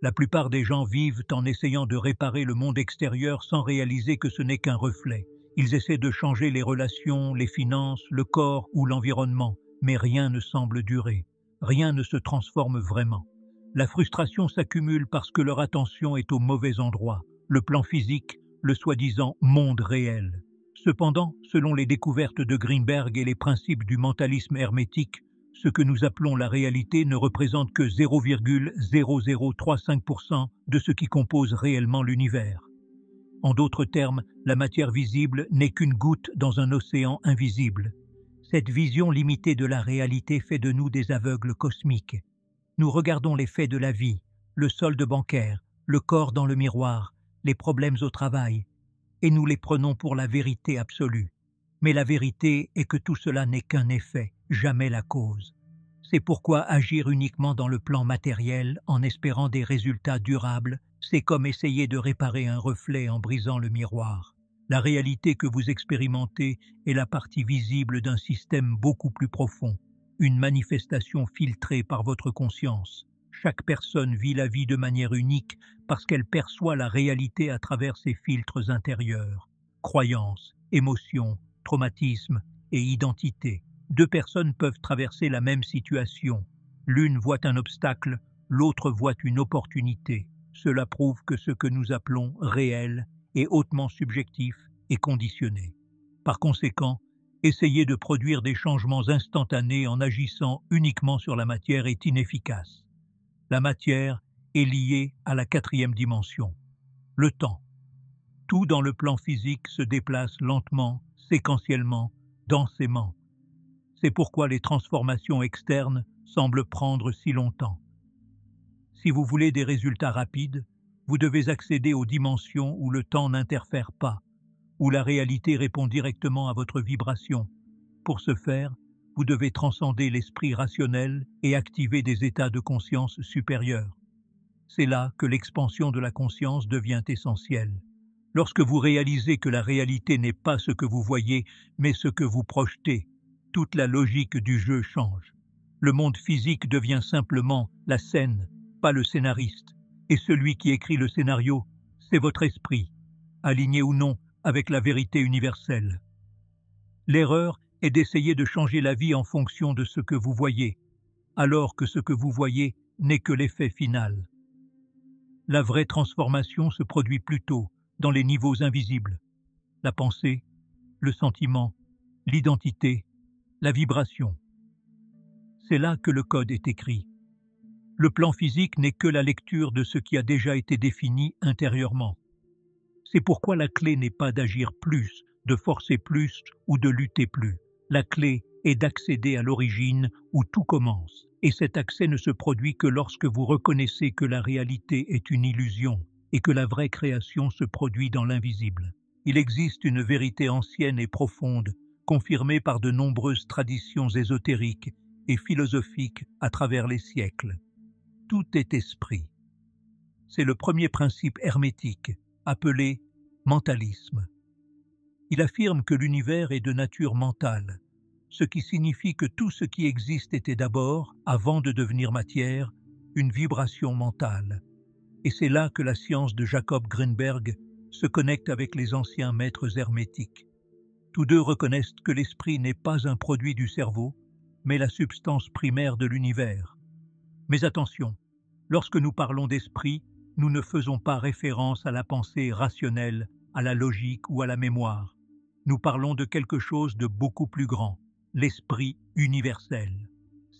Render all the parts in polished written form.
La plupart des gens vivent en essayant de réparer le monde extérieur sans réaliser que ce n'est qu'un reflet. Ils essaient de changer les relations, les finances, le corps ou l'environnement, mais rien ne semble durer. Rien ne se transforme vraiment. La frustration s'accumule parce que leur attention est au mauvais endroit, le plan physique, le soi-disant monde réel. Cependant, selon les découvertes de Greenberg et les principes du mentalisme hermétique, ce que nous appelons la réalité ne représente que 0,0035% de ce qui compose réellement l'univers. En d'autres termes, la matière visible n'est qu'une goutte dans un océan invisible. Cette vision limitée de la réalité fait de nous des aveugles cosmiques. Nous regardons les faits de la vie, le solde bancaire, le corps dans le miroir, les problèmes au travail, et nous les prenons pour la vérité absolue. Mais la vérité est que tout cela n'est qu'un effet, jamais la cause. C'est pourquoi agir uniquement dans le plan matériel en espérant des résultats durables, c'est comme essayer de réparer un reflet en brisant le miroir. La réalité que vous expérimentez est la partie visible d'un système beaucoup plus profond, une manifestation filtrée par votre conscience. Chaque personne vit la vie de manière unique parce qu'elle perçoit la réalité à travers ses filtres intérieurs. Croyances, émotions, traumatismes et identité. Deux personnes peuvent traverser la même situation. L'une voit un obstacle, l'autre voit une opportunité. Cela prouve que ce que nous appelons réel est hautement subjectif et conditionné. Par conséquent, essayer de produire des changements instantanés en agissant uniquement sur la matière est inefficace. La matière est liée à la quatrième dimension, le temps. Tout dans le plan physique se déplace lentement, séquentiellement, densément. C'est pourquoi les transformations externes semblent prendre si longtemps. Si vous voulez des résultats rapides, vous devez accéder aux dimensions où le temps n'interfère pas, où la réalité répond directement à votre vibration. Pour ce faire, vous devez transcender l'esprit rationnel et activer des états de conscience supérieurs. C'est là que l'expansion de la conscience devient essentielle. Lorsque vous réalisez que la réalité n'est pas ce que vous voyez, mais ce que vous projetez, toute la logique du jeu change. Le monde physique devient simplement la scène, pas le scénariste. Et celui qui écrit le scénario, c'est votre esprit, aligné ou non avec la vérité universelle. L'erreur est d'essayer de changer la vie en fonction de ce que vous voyez, alors que ce que vous voyez n'est que l'effet final. La vraie transformation se produit plutôt dans les niveaux invisibles, la pensée, le sentiment, l'identité, la vibration. C'est là que le code est écrit. Le plan physique n'est que la lecture de ce qui a déjà été défini intérieurement. C'est pourquoi la clé n'est pas d'agir plus, de forcer plus ou de lutter plus. La clé est d'accéder à l'origine où tout commence. Et cet accès ne se produit que lorsque vous reconnaissez que la réalité est une illusion et que la vraie création se produit dans l'invisible. Il existe une vérité ancienne et profonde, confirmée par de nombreuses traditions ésotériques et philosophiques à travers les siècles. Tout est esprit. C'est le premier principe hermétique, appelé mentalisme. Il affirme que l'univers est de nature mentale, ce qui signifie que tout ce qui existe était d'abord, avant de devenir matière, une vibration mentale. Et c'est là que la science de Jacob Greenberg se connecte avec les anciens maîtres hermétiques. Tous deux reconnaissent que l'esprit n'est pas un produit du cerveau, mais la substance primaire de l'univers. Mais attention, lorsque nous parlons d'esprit, nous ne faisons pas référence à la pensée rationnelle, à la logique ou à la mémoire. Nous parlons de quelque chose de beaucoup plus grand, l'esprit universel.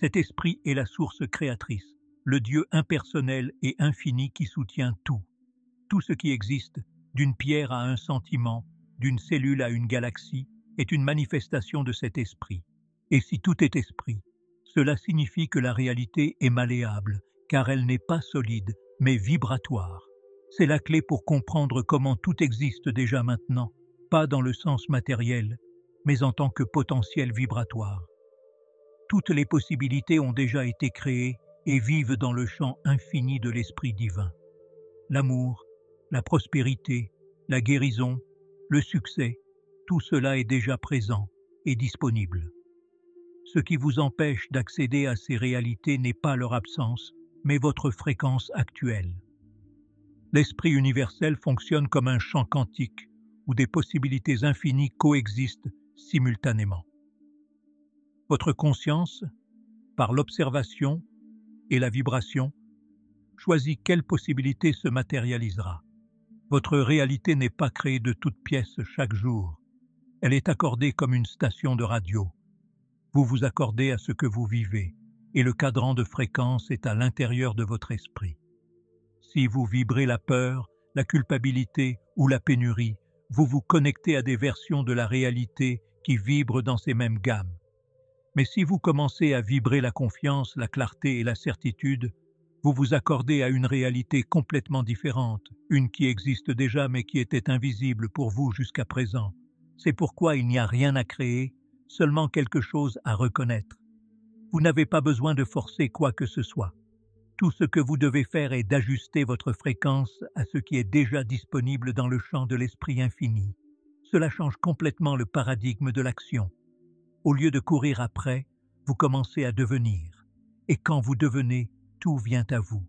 Cet esprit est la source créatrice, le Dieu impersonnel et infini qui soutient tout. Tout ce qui existe, d'une pierre à un sentiment, d'une cellule à une galaxie, est une manifestation de cet esprit. Et si tout est esprit, cela signifie que la réalité est malléable, car elle n'est pas solide, mais vibratoire. C'est la clé pour comprendre comment tout existe déjà maintenant, pas dans le sens matériel, mais en tant que potentiel vibratoire. Toutes les possibilités ont déjà été créées et vivent dans le champ infini de l'Esprit divin. L'amour, la prospérité, la guérison, le succès, tout cela est déjà présent et disponible. Ce qui vous empêche d'accéder à ces réalités n'est pas leur absence, mais votre fréquence actuelle. L'esprit universel fonctionne comme un champ quantique où des possibilités infinies coexistent simultanément. Votre conscience, par l'observation et la vibration, choisit quelle possibilité se matérialisera. Votre réalité n'est pas créée de toutes pièces chaque jour. Elle est accordée comme une station de radio. Vous vous accordez à ce que vous vivez, et le cadran de fréquence est à l'intérieur de votre esprit. Si vous vibrez la peur, la culpabilité ou la pénurie, vous vous connectez à des versions de la réalité qui vibrent dans ces mêmes gammes. Mais si vous commencez à vibrer la confiance, la clarté et la certitude, vous vous accordez à une réalité complètement différente, une qui existe déjà mais qui était invisible pour vous jusqu'à présent. C'est pourquoi il n'y a rien à créer, seulement quelque chose à reconnaître. Vous n'avez pas besoin de forcer quoi que ce soit. Tout ce que vous devez faire est d'ajuster votre fréquence à ce qui est déjà disponible dans le champ de l'esprit infini. Cela change complètement le paradigme de l'action. Au lieu de courir après, vous commencez à devenir. Et quand vous devenez, tout vient à vous.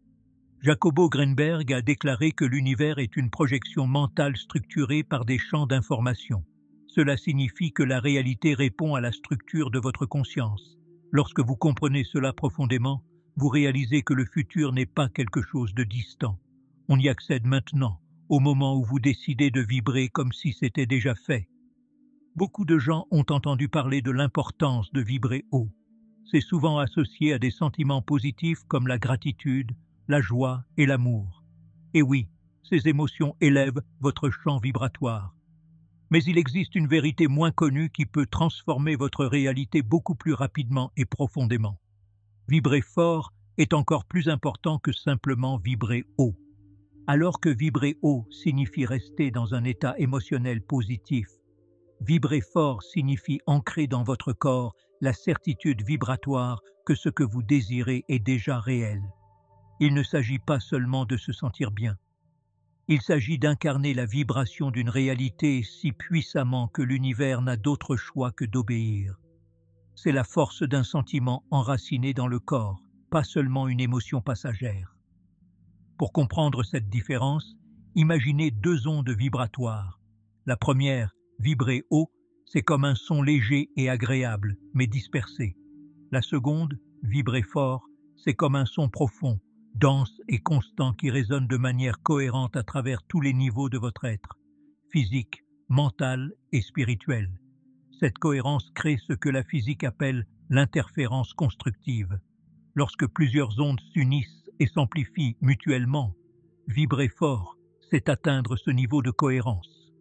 Jacobo Greenberg a déclaré que l'univers est une projection mentale structurée par des champs d'information. Cela signifie que la réalité répond à la structure de votre conscience. Lorsque vous comprenez cela profondément, vous réalisez que le futur n'est pas quelque chose de distant. On y accède maintenant, au moment où vous décidez de vibrer comme si c'était déjà fait. Beaucoup de gens ont entendu parler de l'importance de vibrer haut. C'est souvent associé à des sentiments positifs comme la gratitude, la joie et l'amour. Et oui, ces émotions élèvent votre champ vibratoire. Mais il existe une vérité moins connue qui peut transformer votre réalité beaucoup plus rapidement et profondément. Vibrer fort est encore plus important que simplement vibrer haut. Alors que vibrer haut signifie rester dans un état émotionnel positif, vibrer fort signifie ancrer dans votre corps la certitude vibratoire que ce que vous désirez est déjà réel. Il ne s'agit pas seulement de se sentir bien. Il s'agit d'incarner la vibration d'une réalité si puissamment que l'univers n'a d'autre choix que d'obéir. C'est la force d'un sentiment enraciné dans le corps, pas seulement une émotion passagère. Pour comprendre cette différence, imaginez deux ondes vibratoires. La première, vibrer haut, c'est comme un son léger et agréable, mais dispersé. La seconde, vibrer fort, c'est comme un son profond, dense et constant qui résonne de manière cohérente à travers tous les niveaux de votre être, physique, mental et spirituel. Cette cohérence crée ce que la physique appelle l'interférence constructive. Lorsque plusieurs ondes s'unissent et s'amplifient mutuellement, vibrer fort, c'est atteindre ce niveau de cohérence.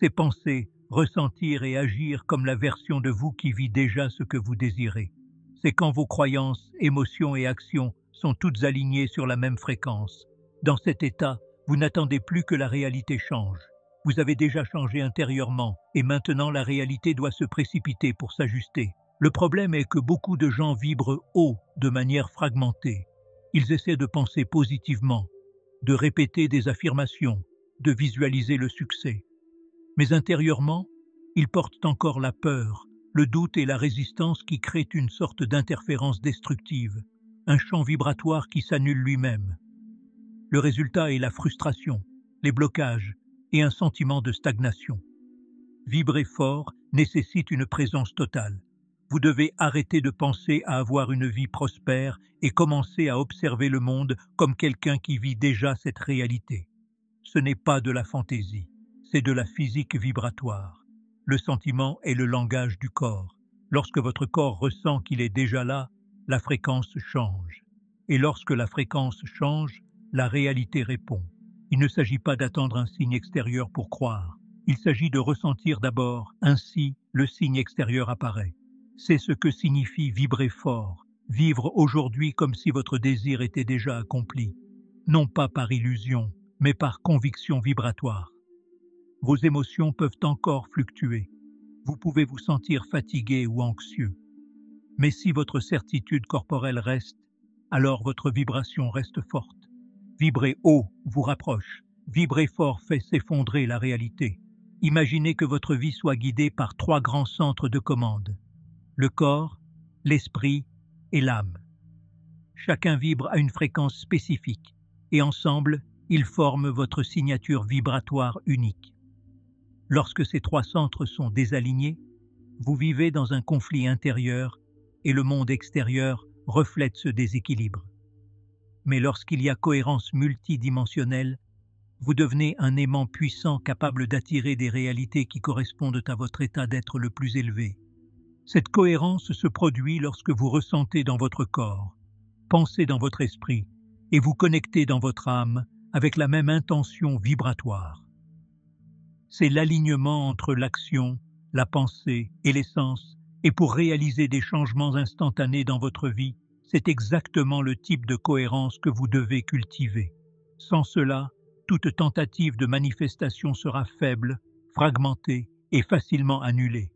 C'est penser, ressentir et agir comme la version de vous qui vit déjà ce que vous désirez. C'est quand vos croyances, émotions et actions sont toutes alignées sur la même fréquence. Dans cet état, vous n'attendez plus que la réalité change. Vous avez déjà changé intérieurement et maintenant la réalité doit se précipiter pour s'ajuster. Le problème est que beaucoup de gens vibrent haut de manière fragmentée. Ils essaient de penser positivement, de répéter des affirmations, de visualiser le succès. Mais intérieurement, ils portent encore la peur, le doute et la résistance qui créent une sorte d'interférence destructive, un champ vibratoire qui s'annule lui-même. Le résultat est la frustration, les blocages et un sentiment de stagnation. Vibrer fort nécessite une présence totale. Vous devez arrêter de penser à avoir une vie prospère et commencer à observer le monde comme quelqu'un qui vit déjà cette réalité. Ce n'est pas de la fantaisie, c'est de la physique vibratoire. Le sentiment est le langage du corps. Lorsque votre corps ressent qu'il est déjà là, la fréquence change. Et lorsque la fréquence change, la réalité répond. Il ne s'agit pas d'attendre un signe extérieur pour croire. Il s'agit de ressentir d'abord, ainsi le signe extérieur apparaît. C'est ce que signifie vibrer fort, vivre aujourd'hui comme si votre désir était déjà accompli, non pas par illusion, mais par conviction vibratoire. Vos émotions peuvent encore fluctuer. Vous pouvez vous sentir fatigué ou anxieux. Mais si votre certitude corporelle reste, alors votre vibration reste forte. Vibrer haut vous rapproche, vibrer fort fait s'effondrer la réalité. Imaginez que votre vie soit guidée par 3 grands centres de commande. Le corps, l'esprit et l'âme. Chacun vibre à une fréquence spécifique, et ensemble, Ils forment votre signature vibratoire unique. Lorsque ces trois centres sont désalignés, vous vivez dans un conflit intérieur et le monde extérieur reflète ce déséquilibre. Mais lorsqu'il y a cohérence multidimensionnelle, vous devenez un aimant puissant capable d'attirer des réalités qui correspondent à votre état d'être le plus élevé. Cette cohérence se produit lorsque vous ressentez dans votre corps, pensez dans votre esprit et vous connectez dans votre âme avec la même intention vibratoire. C'est l'alignement entre l'action, la pensée et l'essence, et pour réaliser des changements instantanés dans votre vie, c'est exactement le type de cohérence que vous devez cultiver. Sans cela, toute tentative de manifestation sera faible, fragmentée et facilement annulée.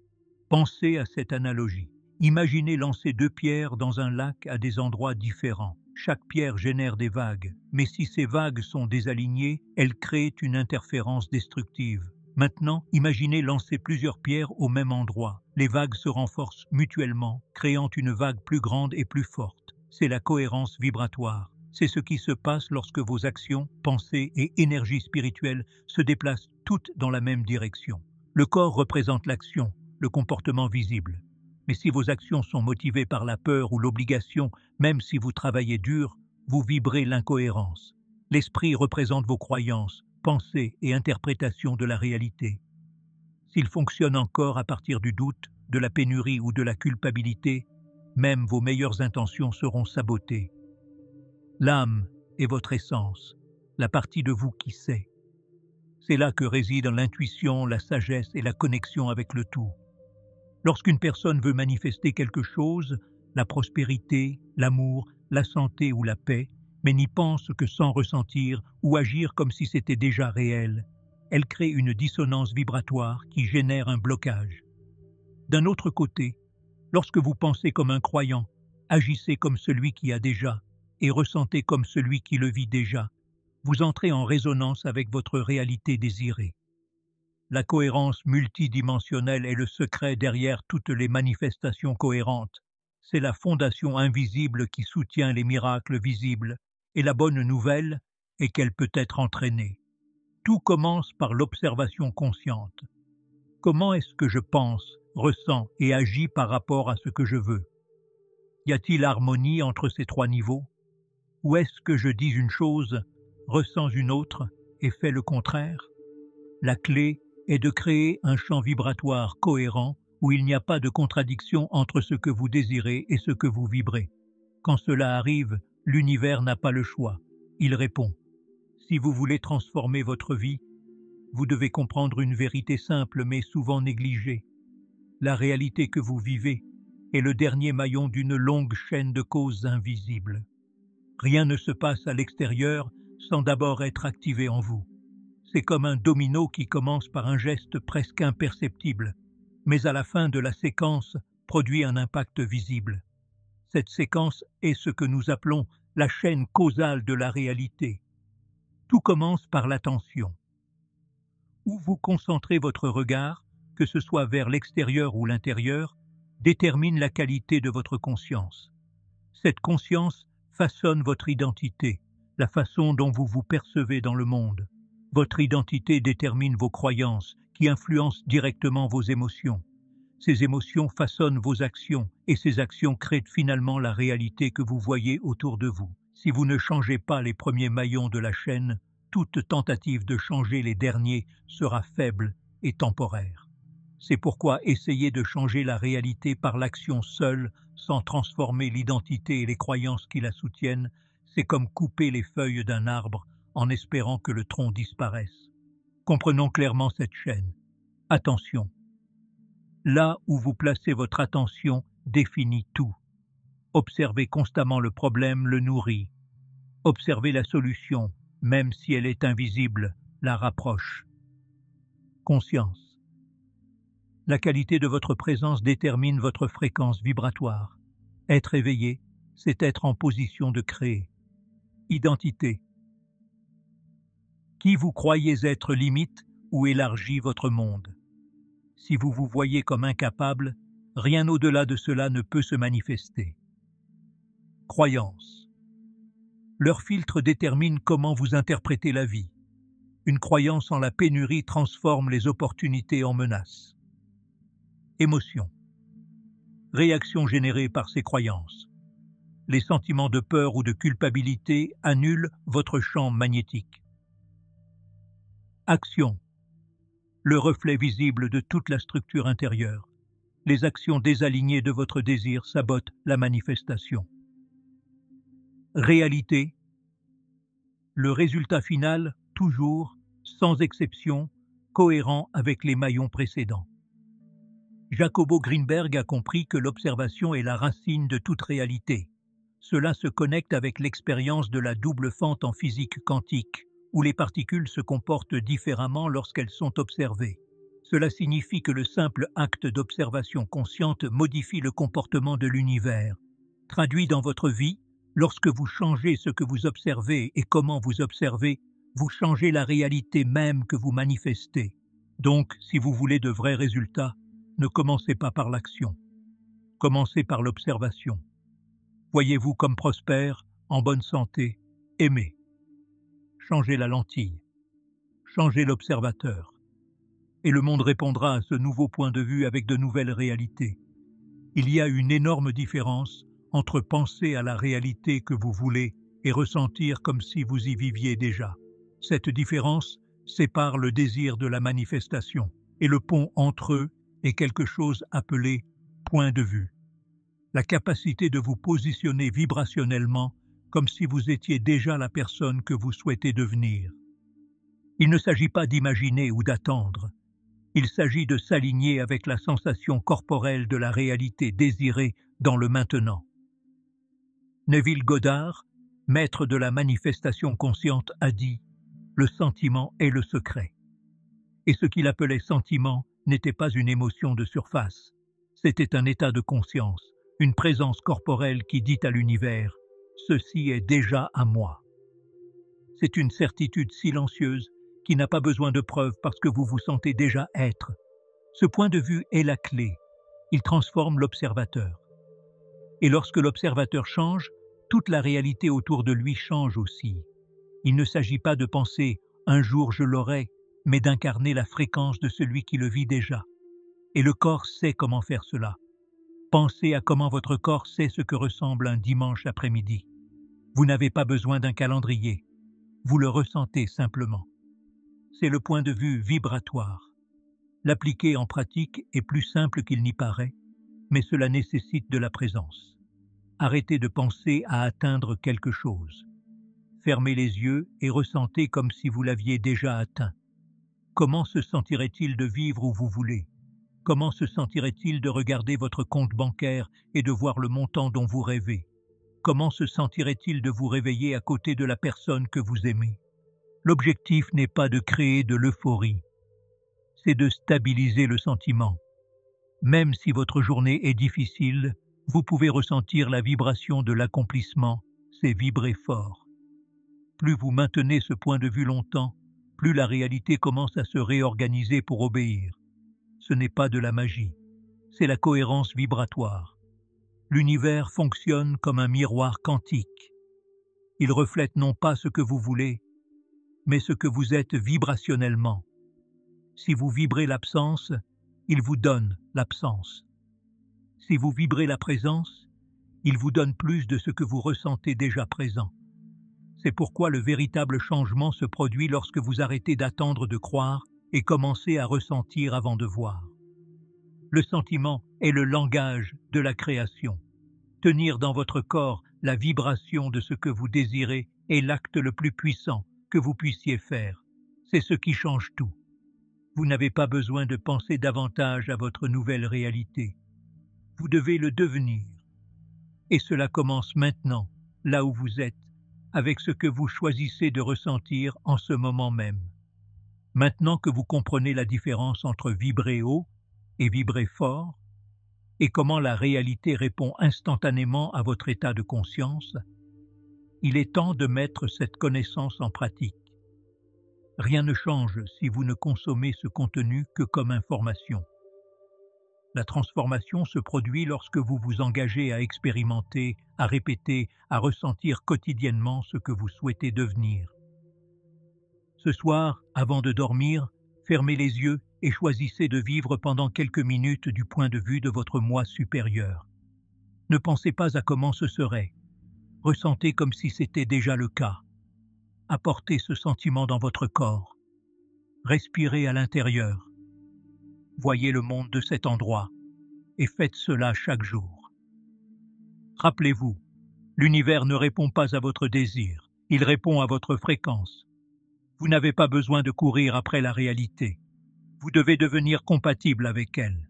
Pensez à cette analogie. Imaginez lancer deux pierres dans un lac à des endroits différents. Chaque pierre génère des vagues, mais si ces vagues sont désalignées, elles créent une interférence destructive. Maintenant, imaginez lancer plusieurs pierres au même endroit. Les vagues se renforcent mutuellement, créant une vague plus grande et plus forte. C'est la cohérence vibratoire. C'est ce qui se passe lorsque vos actions, pensées et énergies spirituelles se déplacent toutes dans la même direction. Le corps représente l'action, le comportement visible. Mais si vos actions sont motivées par la peur ou l'obligation, même si vous travaillez dur, vous vibrez l'incohérence. L'esprit représente vos croyances, pensées et interprétations de la réalité. S'il fonctionne encore à partir du doute, de la pénurie ou de la culpabilité, même vos meilleures intentions seront sabotées. L'âme est votre essence, la partie de vous qui sait. C'est là que résident l'intuition, la sagesse et la connexion avec le tout. Lorsqu'une personne veut manifester quelque chose, la prospérité, l'amour, la santé ou la paix, mais n'y pense que sans ressentir ou agir comme si c'était déjà réel, elle crée une dissonance vibratoire qui génère un blocage. D'un autre côté, lorsque vous pensez comme un croyant, agissez comme celui qui a déjà et ressentez comme celui qui le vit déjà, vous entrez en résonance avec votre réalité désirée. La cohérence multidimensionnelle est le secret derrière toutes les manifestations cohérentes. C'est la fondation invisible qui soutient les miracles visibles, et la bonne nouvelle est qu'elle peut être entraînée. Tout commence par l'observation consciente. Comment est-ce que je pense, ressens et agis par rapport à ce que je veux? Y a-t-il harmonie entre ces trois niveaux? Ou est-ce que je dis une chose, ressens une autre et fais le contraire? La clé est de créer un champ vibratoire cohérent où il n'y a pas de contradiction entre ce que vous désirez et ce que vous vibrez. Quand cela arrive, l'univers n'a pas le choix. Il répond. Si vous voulez transformer votre vie, vous devez comprendre une vérité simple mais souvent négligée. La réalité que vous vivez est le dernier maillon d'une longue chaîne de causes invisibles. Rien ne se passe à l'extérieur sans d'abord être activé en vous. C'est comme un domino qui commence par un geste presque imperceptible, mais à la fin de la séquence produit un impact visible. Cette séquence est ce que nous appelons la chaîne causale de la réalité. Tout commence par l'attention. Où vous concentrez votre regard, que ce soit vers l'extérieur ou l'intérieur, détermine la qualité de votre conscience. Cette conscience façonne votre identité, la façon dont vous vous percevez dans le monde. Votre identité détermine vos croyances, qui influencent directement vos émotions. Ces émotions façonnent vos actions, et ces actions créent finalement la réalité que vous voyez autour de vous. Si vous ne changez pas les premiers maillons de la chaîne, toute tentative de changer les derniers sera faible et temporaire. C'est pourquoi essayer de changer la réalité par l'action seule, sans transformer l'identité et les croyances qui la soutiennent, c'est comme couper les feuilles d'un arbre en espérant que le tronc disparaisse. Comprenons clairement cette chaîne. Attention. Là où vous placez votre attention définit tout. Observez constamment le problème le nourrit. Observez la solution, même si elle est invisible, la rapproche. Conscience. La qualité de votre présence détermine votre fréquence vibratoire. Être éveillé, c'est être en position de créer. Identité. Qui vous croyez être limite ou élargit votre monde. Si vous vous voyez comme incapable, rien au-delà de cela ne peut se manifester. Croyance. Leur filtre détermine comment vous interprétez la vie. Une croyance en la pénurie transforme les opportunités en menaces. Émotions. Réactions générées par ces croyances. Les sentiments de peur ou de culpabilité annulent votre champ magnétique. Action. Le reflet visible de toute la structure intérieure. Les actions désalignées de votre désir sabotent la manifestation. Réalité. Le résultat final, toujours, sans exception, cohérent avec les maillons précédents. Jacobo Greenberg a compris que l'observation est la racine de toute réalité. Cela se connecte avec l'expérience de la double fente en physique quantique, où les particules se comportent différemment lorsqu'elles sont observées. Cela signifie que le simple acte d'observation consciente modifie le comportement de l'univers. Traduit dans votre vie, lorsque vous changez ce que vous observez et comment vous observez, vous changez la réalité même que vous manifestez. Donc, si vous voulez de vrais résultats, ne commencez pas par l'action. Commencez par l'observation. Voyez-vous comme prospère, en bonne santé, aimé. Changez la lentille. Changez l'observateur. Et le monde répondra à ce nouveau point de vue avec de nouvelles réalités. Il y a une énorme différence entre penser à la réalité que vous voulez et ressentir comme si vous y viviez déjà. Cette différence sépare le désir de la manifestation, et le pont entre eux est quelque chose appelé point de vue. La capacité de vous positionner vibrationnellement comme si vous étiez déjà la personne que vous souhaitez devenir. Il ne s'agit pas d'imaginer ou d'attendre. Il s'agit de s'aligner avec la sensation corporelle de la réalité désirée dans le maintenant. Neville Goddard, maître de la manifestation consciente, a dit « Le sentiment est le secret ». Et ce qu'il appelait sentiment n'était pas une émotion de surface. C'était un état de conscience, une présence corporelle qui dit à l'univers « Ceci est déjà à moi ». C'est une certitude silencieuse qui n'a pas besoin de preuves parce que vous vous sentez déjà être. Ce point de vue est la clé. Il transforme l'observateur. Et lorsque l'observateur change, toute la réalité autour de lui change aussi. Il ne s'agit pas de penser « un jour je l'aurai », mais d'incarner la fréquence de celui qui le vit déjà. Et le corps sait comment faire cela. Pensez à comment votre corps sait ce que ressemble un dimanche après-midi. Vous n'avez pas besoin d'un calendrier. Vous le ressentez simplement. C'est le point de vue vibratoire. L'appliquer en pratique est plus simple qu'il n'y paraît, mais cela nécessite de la présence. Arrêtez de penser à atteindre quelque chose. Fermez les yeux et ressentez comme si vous l'aviez déjà atteint. Comment se sentirait-il de vivre où vous voulez? Comment se sentirait-il de regarder votre compte bancaire et de voir le montant dont vous rêvez? Comment se sentirait-il de vous réveiller à côté de la personne que vous aimez? L'objectif n'est pas de créer de l'euphorie, c'est de stabiliser le sentiment. Même si votre journée est difficile, vous pouvez ressentir la vibration de l'accomplissement, c'est vibrer fort. Plus vous maintenez ce point de vue longtemps, plus la réalité commence à se réorganiser pour obéir. Ce n'est pas de la magie, c'est la cohérence vibratoire. L'univers fonctionne comme un miroir quantique. Il reflète non pas ce que vous voulez, mais ce que vous êtes vibrationnellement. Si vous vibrez l'absence, il vous donne l'absence. Si vous vibrez la présence, il vous donne plus de ce que vous ressentez déjà présent. C'est pourquoi le véritable changement se produit lorsque vous arrêtez d'attendre de croire et commencez à ressentir avant de voir. Le sentiment est le langage de la création. Tenir dans votre corps la vibration de ce que vous désirez est l'acte le plus puissant que vous puissiez faire. C'est ce qui change tout. Vous n'avez pas besoin de penser davantage à votre nouvelle réalité. Vous devez le devenir. Et cela commence maintenant, là où vous êtes, avec ce que vous choisissez de ressentir en ce moment même. Maintenant que vous comprenez la différence entre vibrer haut et vibrer fort, et comment la réalité répond instantanément à votre état de conscience, il est temps de mettre cette connaissance en pratique. Rien ne change si vous ne consommez ce contenu que comme information. La transformation se produit lorsque vous vous engagez à expérimenter, à répéter, à ressentir quotidiennement ce que vous souhaitez devenir. Ce soir, avant de dormir, fermez les yeux et choisissez de vivre pendant quelques minutes du point de vue de votre moi supérieur. Ne pensez pas à comment ce serait. Ressentez comme si c'était déjà le cas. Apportez ce sentiment dans votre corps. Respirez à l'intérieur. Voyez le monde de cet endroit et faites cela chaque jour. Rappelez-vous, l'univers ne répond pas à votre désir, il répond à votre fréquence. Vous n'avez pas besoin de courir après la réalité. Vous devez devenir compatible avec elle.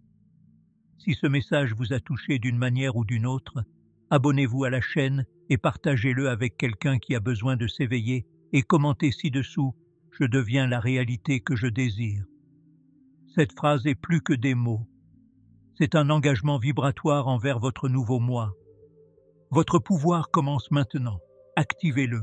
Si ce message vous a touché d'une manière ou d'une autre, abonnez-vous à la chaîne et partagez-le avec quelqu'un qui a besoin de s'éveiller et commentez ci-dessous « Je deviens la réalité que je désire ». Cette phrase est plus que des mots. C'est un engagement vibratoire envers votre nouveau moi. Votre pouvoir commence maintenant. Activez-le.